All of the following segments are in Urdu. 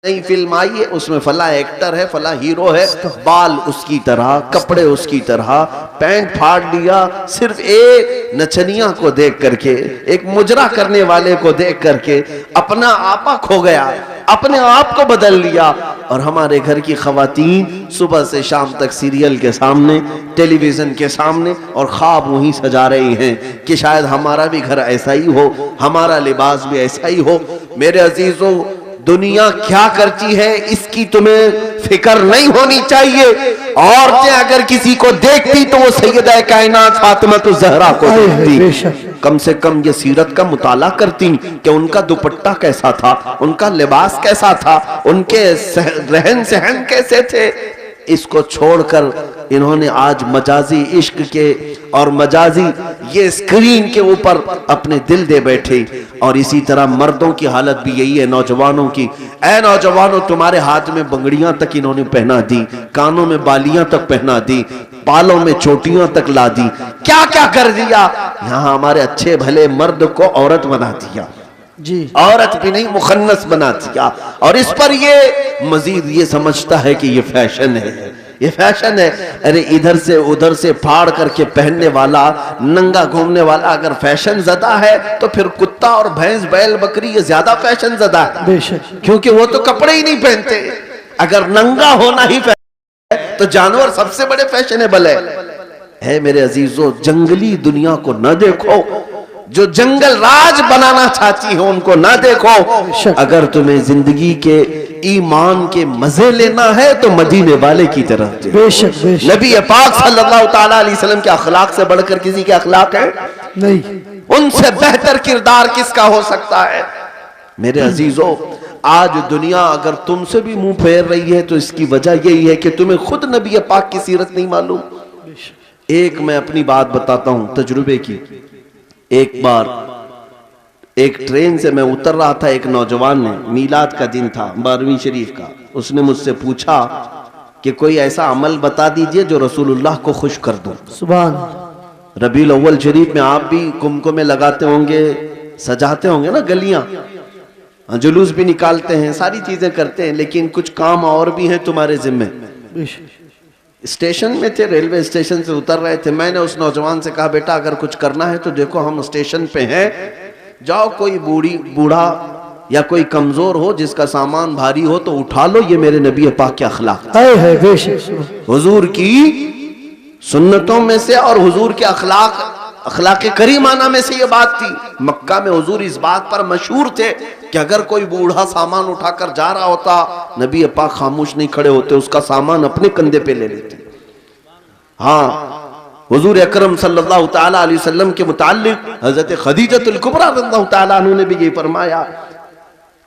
نئی فلم آئی ہے، اس میں فلاں ایکٹر ہے، فلاں ہیرو ہے، بال اس کی طرح، کپڑے اس کی طرح، پینٹ پھاڑ لیا، صرف ایک نچنیاں کو دیکھ کر کے، ایک مجرا کرنے والے کو دیکھ کر کے اپنا آپا کھو گیا، اپنے آپ کو بدل لیا۔ اور ہمارے گھر کی خواتین صبح سے شام تک سیریل کے سامنے، ٹیلی ویژن کے سامنے، اور خواب وہی سجا رہی ہیں کہ شاید ہمارا بھی گھر ایسا ہی ہو، ہمارا لباس بھی ایسا ہی ہو۔ میرے عزیزوں، دنیا کیا کرتی ہے اس کی تمہیں فکر نہیں ہونی چاہیے۔ عورتیں اگر کسی کو دیکھتی تو وہ سیدہ کائنات فاطمہ الزہرا کو دیکھتی، کم سے کم یہ سیرت کا مطالعہ کرتی کہ ان کا دوپٹہ کیسا تھا، ان کا لباس کیسا تھا، ان کے رہن سہن کیسے تھے۔ اس کو چھوڑ کر انہوں نے آج مجازی عشق کے اور مجازی یہ اسکرین کے اوپر اپنے دل دے بیٹھے۔ اور اسی طرح مردوں کی حالت بھی یہی ہے، نوجوانوں کی۔ اے نوجوانوں، تمہارے ہاتھ میں بنگڑیاں تک انہوں نے پہنا دی، کانوں میں بالیاں تک پہنا دی، بالوں میں چوٹیاں تک لا دی، کیا کیا کر دیا۔ یہاں ہمارے اچھے بھلے مرد کو عورت بنا دیا، جی عورت بھی نہیں مخنث بنا دیا، اور اس پر یہ مزید یہ سمجھتا ہے کہ یہ فیشن ہے، یہ فیشن ہے۔ ارے ادھر سے ادھر سے پھاڑ کر کے پہننے والا، ننگا گھومنے والا اگر فیشن زدہ ہے تو پھر کتا اور بھینس بیل بکری یہ زیادہ فیشن زدہ ہے، بے شک، کیونکہ وہ تو کپڑے ہی نہیں پہنتے۔ اگر ننگا ہونا ہی فیشن ہے تو جانور سب سے بڑے فیشنیبل ہے۔ اے میرے عزیزو، جنگلی دنیا کو نہ دیکھو، جو جنگل راج بنانا چاہتی ہو ان کو نہ دیکھو۔ اگر تمہیں زندگی کے ایمان کے مزے لینا ہے تو مدینے والے کی طرف دیکھو۔ بے شک، بے شک، نبی پاک صلی اللہ تعالیٰ علیہ وسلم کے اخلاق سے بڑھ کر کسی کے اخلاق ہے؟ نہیں، ان سے بہتر کردار کس کا ہو سکتا ہے؟ میرے عزیزو، آج دنیا اگر تم سے بھی منہ پھیر رہی ہے تو اس کی وجہ یہی ہے کہ تمہیں خود نبی پاک کی سیرت نہیں معلوم۔ ایک میں اپنی بات بتاتا ہوں تجربے کی۔ ایک بار ایک ٹرین سے میں اتر رہا تھا، ایک نوجوان نے، میلاد کا دن تھا 12ویں شریف کا، اس نے مجھ سے پوچھا کہ کوئی ایسا عمل بتا دیجئے جو رسول اللہ کو خوش کر دو۔ سبحان، ربیع الاول شریف میں آپ بھی کمکمے لگاتے ہوں گے، سجاتے ہوں گے نا گلیاں، جلوس بھی نکالتے ہیں، ساری چیزیں کرتے ہیں، لیکن کچھ کام اور بھی ہیں تمہارے ذمہ۔ بے شک، اسٹیشن میں تھے، ریلوے اسٹیشن سے اتر رہے تھے، میں نے اس نوجوان سے کہا بیٹا اگر کچھ کرنا ہے تو دیکھو ہم اسٹیشن پہ ہیں، جاؤ کوئی بوڑھا یا کوئی کمزور ہو جس کا سامان بھاری ہو تو اٹھا لو، یہ میرے نبی پاک کے اخلاق ہے بے شک، حضور کی سنتوں میں سے اور حضور کے اخلاق کریمانہ میں سے یہ بات تھی۔ مکہ میں حضور اس بات پر مشہور تھے کہ اگر کوئی بوڑھا سامان اٹھا کر جا رہا ہوتا، نبی پاک خاموش نہیں کھڑے ہوتے، اس کا سامان اپنے کندھے پہ لے لیتے۔ ہاں، حضور اکرم صلی اللہ تعالیٰ علیہ وسلم کے متعلق حضرت خدیجہ الکبریٰ رضی اللہ تعالیٰ عنہ نے بھی یہ فرمایا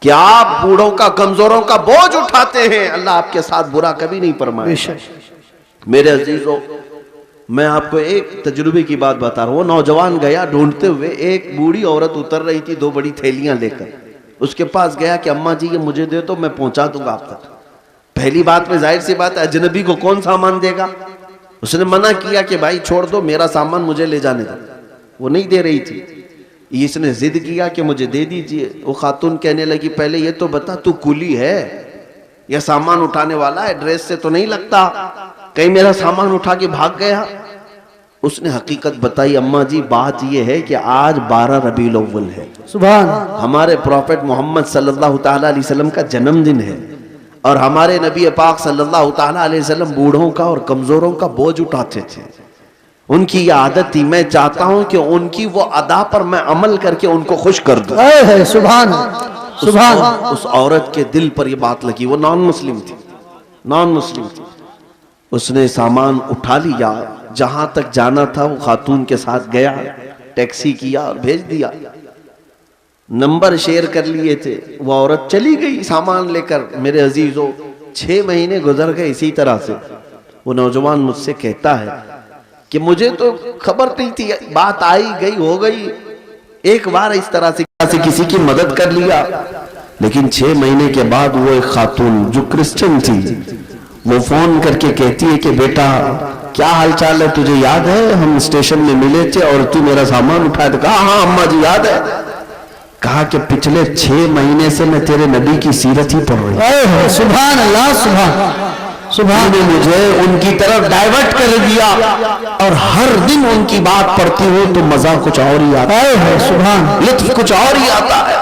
کہ آپ بوڑھوں کا، کمزوروں کا بوجھ اٹھاتے ہیں، اللہ آپ کے ساتھ برا کبھی نہیں فرمائے۔ بے شک، میرے عزیزو، میں آپ کو ایک تجربے کی بات بتا رہا ہوں۔ وہ نوجوان گیا ڈھونڈتے ہوئے، ایک بوڑھی عورت اتر رہی تھی 2 بڑی تھیلیاں لے کر، اس کے پاس گیا کہ اماں جی یہ مجھے دے تو میں پہنچا دوں گا آپ تک۔ پہلی بات میں ظاہر سی بات ہے اجنبی کو کون سامان دے گا؟ اس نے منع کیا کہ بھائی چھوڑ دو، میرا سامان مجھے لے جانے دو۔ وہ نہیں دے رہی تھی، اس نے ضد کیا کہ مجھے دے دیجئے۔ وہ خاتون کہنے لگی پہلے یہ تو بتا تو کولی ہے یا سامان اٹھانے والا ہے؟ ڈریس سے تو نہیں لگتا، کہیں میرا سامان اٹھا کے بھاگ گیا؟ اس نے حقیقت بتائی، اماں جی بات یہ ہے کہ آج 12 ربیع الاول ہے، سبحان، ہمارے پروفیٹ محمد صلی اللہ تعالیٰ علیہ وسلم کا جنم دن ہے، اور ہمارے نبی پاک صلی اللہ تعالیٰ علیہ وسلم بوڑھوں کا اور کمزوروں کا بوجھ اٹھاتے تھے۔ ان کی یہ عادت تھی، میں چاہتا ہوں کہ ان کی وہ ادا پر میں عمل کر کے ان کو خوش کر دوں۔ ہے سبحان، سبحان، اس عورت کے دل پر یہ بات لگی، وہ نان مسلم تھی، نان مسلم تھی۔ اس نے سامان اٹھا لیا، جہاں تک جانا تھا وہ خاتون کے ساتھ گیا، ٹیکسی کیا اور بھیج دیا، نمبر شیئر کر لیے تھے، وہ عورت چلی گئی سامان لے کر۔ میرے عزیزو، 6 مہینے گزر گئے اسی طرح سے۔ وہ نوجوان مجھ سے کہتا ہے کہ مجھے تو خبر نہیں تھی، بات آئی گئی ہو گئی، ایک بار اس طرح سے کسی کی مدد کر لیا، لیکن 6 مہینے کے بعد وہ ایک خاتون جو کرسچن تھی وہ فون کر کے کہتی ہے کہ بیٹا کیا حال چال ہے، تجھے یاد ہے ہم اسٹیشن میں ملے تھے اور تو میرا سامان اٹھایا تھا؟ کہا ہاں اماں جی یاد ہے۔ کہا کہ پچھلے 6 مہینے سے میں تیرے نبی کی سیرت ہی پڑھ رہی ہوں، اے ہو سبحان اللہ سبحان سبحان نے مجھے ان کی طرف ڈائیورٹ کر دیا، اور ہر دن ان کی بات پڑھتی ہوں تو مزہ کچھ اور ہی آتا اے ہو سبحان ہے، لطف کچھ اور ہی آتا ہے۔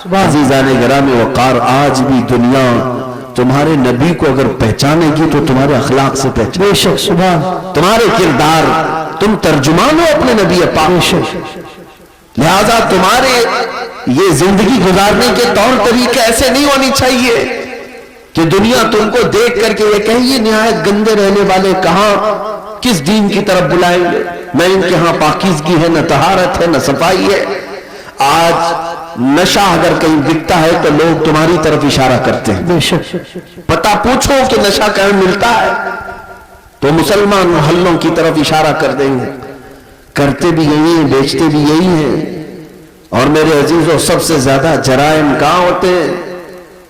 سبحان عزیزان گرامی وقار، آج بھی دنیا تمہارے نبی کو اگر پہچانے گی تو تمہارے اخلاق سے پہچانے، بے شک سبحان تمہارے کردار، تم ترجمان ہو اپنے نبی پاک، بے شک لہذا تمہارے یہ زندگی گزارنے کے طور طریقے ایسے نہیں ہونی چاہیے کہ دنیا تم کو دیکھ کر کے یہ کہے یہ نہایت گندے رہنے والے کہاں کس دین کی طرف بلائیں گے، نہ ان کے ہاں پاکیزگی ہے، نہ طہارت ہے، نہ صفائی ہے۔ آج نشہ اگر کہیں بکتا ہے تو لوگ تمہاری طرف اشارہ کرتے ہیں، بے شک پتہ پوچھو کہ نشہ کہیں ملتا ہے تو مسلمان محلوں کی طرف اشارہ کر دیں گے، کرتے بھی یہی ہیں، بیچتے بھی یہی ہیں۔ اور میرے عزیزوں، سب سے زیادہ جرائم کہاں ہوتے ہیں؟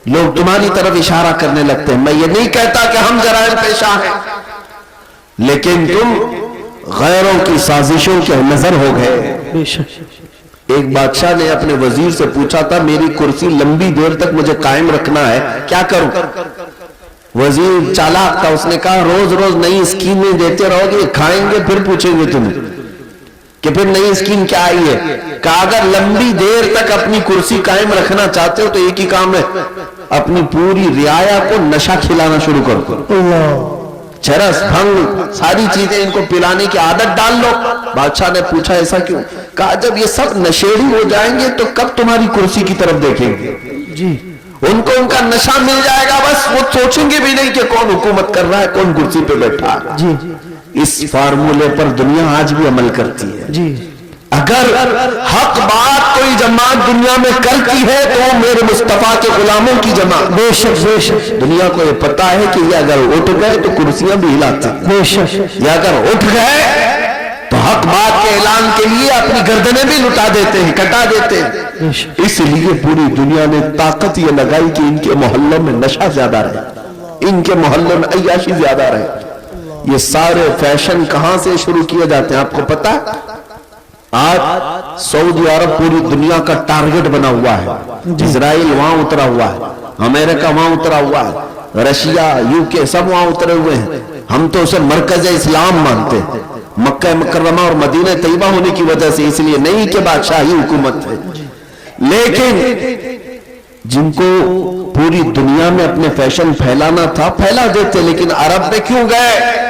لوگ تمہاری طرف اشارہ کرنے لگتے ہیں۔ میں یہ نہیں کہتا کہ ہم جرائم پیشہ ہیں، لیکن تم غیروں کی سازشوں کے نظر ہو گئے۔ بے شک ایک بادشاہ نے اپنے وزیر سے پوچھا تھا میری کرسی لمبی دیر تک مجھے قائم رکھنا ہے، کیا کروں؟ وزیر چالاک تھا، اس نے کہا روز روز نئی اسکیمیں دیتے رہو گے، کھائیں گے پھر پوچھیں گے تمہیں کہ پھر نئی اسکیم کیا آئی ہے۔ کہا اگر لمبی دیر تک اپنی کرسی قائم رکھنا چاہتے ہو تو ایک ہی کام ہے، اپنی پوری رعایا کو نشہ کھلانا شروع کرو، اللہ چرس بھنگ ساری چیزیں ان کو پلانے کی عادت ڈال لو۔ بادشاہ نے پوچھا ایسا کیوں؟ کہا جب یہ سب نشیڑی ہو جائیں گے تو کب تمہاری کرسی کی طرف دیکھیں گے؟ جی ان کو ان کا نشہ مل جائے گا، بس وہ سوچیں گے بھی نہیں کہ کون حکومت کر رہا ہے، کون کرسی پہ بیٹھا ہے۔ جی اس فارمولے پر دنیا آج بھی عمل کرتی ہے۔ جی اگر حق بات کوئی جماعت دنیا میں کرتی ہے تو وہ میرے مصطفیٰ کے غلاموں کی جماعت۔ بے شک بے شک دنیا کو یہ پتا ہے کہ یہ اگر اٹھ گئے تو کرسیاں بھی ہلاتے ہیں، بے شک یہ اگر اٹھ گئے تو حق بات کے اعلان کے لیے اپنی گردنیں بھی لٹا دیتے ہیں، کٹا دیتے ہیں۔ بے شک اس لیے پوری دنیا نے طاقت یہ لگائی کہ ان کے محلوں میں نشہ زیادہ رہے، ان کے محلوں میں عیاشی زیادہ رہے۔ یہ سارے فیشن کہاں سے شروع کیے جاتے ہیں آپ کو پتا ہے؟ آج سعودی عرب پوری دنیا کا ٹارگٹ بنا ہوا ہے، اسرائیل وہاں اترا ہوا ہے، امریکہ وہاں اترا ہوا ہے، رشیا، UK سب وہاں اترے ہوئے ہیں۔ ہم تو اسے مرکز اسلام مانتے ہیں، مکہ مکرمہ اور مدینہ طیبہ ہونے کی وجہ سے، اس لیے نہیں کہ بادشاہی حکومت ہے، لیکن جن کو پوری دنیا میں اپنے فیشن پھیلانا تھا پھیلا دیتے، لیکن عرب میں کیوں گئے؟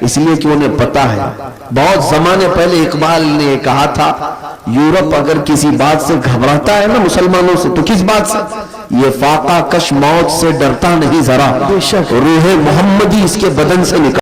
اس لیے کہ انہیں پتا ہے۔ بہت زمانے پہلے اقبال نے کہا تھا یورپ اگر کسی بات سے گھبراتا ہے نا مسلمانوں سے تو کس بات سے؟ یہ فاقہ کش موت سے ڈرتا نہیں ذرا، روح محمدی اس کے بدن سے نکل